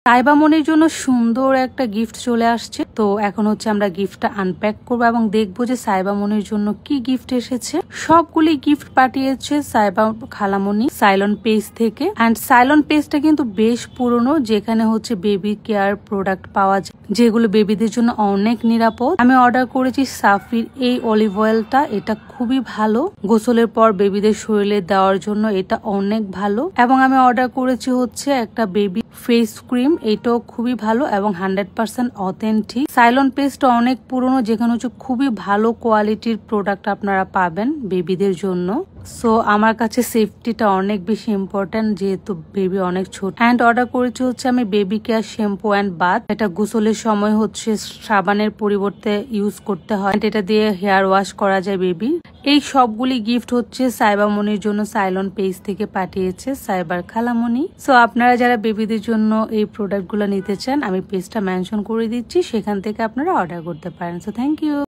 সাইবা মনির জন্য সুন্দর একটা গিফট চলে আসছে। তো এখন হচ্ছে আমরা গিফটটা আনপ্যাক করবো এবং দেখবো যে সাইবা মনির জন্য কি গিফট এসেছে। সবগুলি গিফট পাঠিয়েছে সাইবা খালামণি সাইলন পেজ থেকে। অ্যান্ড সাইলন পেজটা কিন্তু বেশ পুরনো, যেখানে হচ্ছে বেবি কেয়ার প্রোডাক্ট পাওয়া যায়, যেগুলো বেবিদের জন্য অনেক নিরাপদ। আমি অর্ডার করেছি সাফির এই অলিভ অয়েলটা। এটা খুবই ভালো, গোসলের পর বেবিদের শরীরে দেওয়ার জন্য এটা অনেক ভালো। এবং আমি অর্ডার করেছি হচ্ছে একটা বেবি ফেস ক্রিম, এটাও খুবই ভালো এবং 100% অথেন্টিক। সাইলন পেস্টটা অনেক পুরনো, যেখানে হচ্ছে খুবই ভালো কোয়ালিটির প্রোডাক্ট আপনারা পাবেন বেবিদের জন্য। সো আমার কাছে সেফটিটা অনেক বেশি ইম্পর্টেন্ট, যেহেতু বেবি অনেক ছোট। অ্যান্ড অর্ডার করেছি হচ্ছে আমি baby care shampoo and bath. এটা গোসলের সময় হচ্ছে সাবানের পরিবর্তে ইউজ করতে হয়। এটা দিয়ে হেয়ার ওয়াশ করা যায় বেবি। এই সবগুলি গিফট হচ্ছে সাইবা মনির জন্য সাইলন পেজ থেকে পাঠিয়েছে সাইবার খালামণি। সো আপনারা যারা বেবিদের জন্য এই প্রোডাক্টগুলো নিতে চান, আমি পেজটা মেনশন করে দিচ্ছি, সেখান থেকে আপনারা অর্ডার করতে পারেন। So thank you.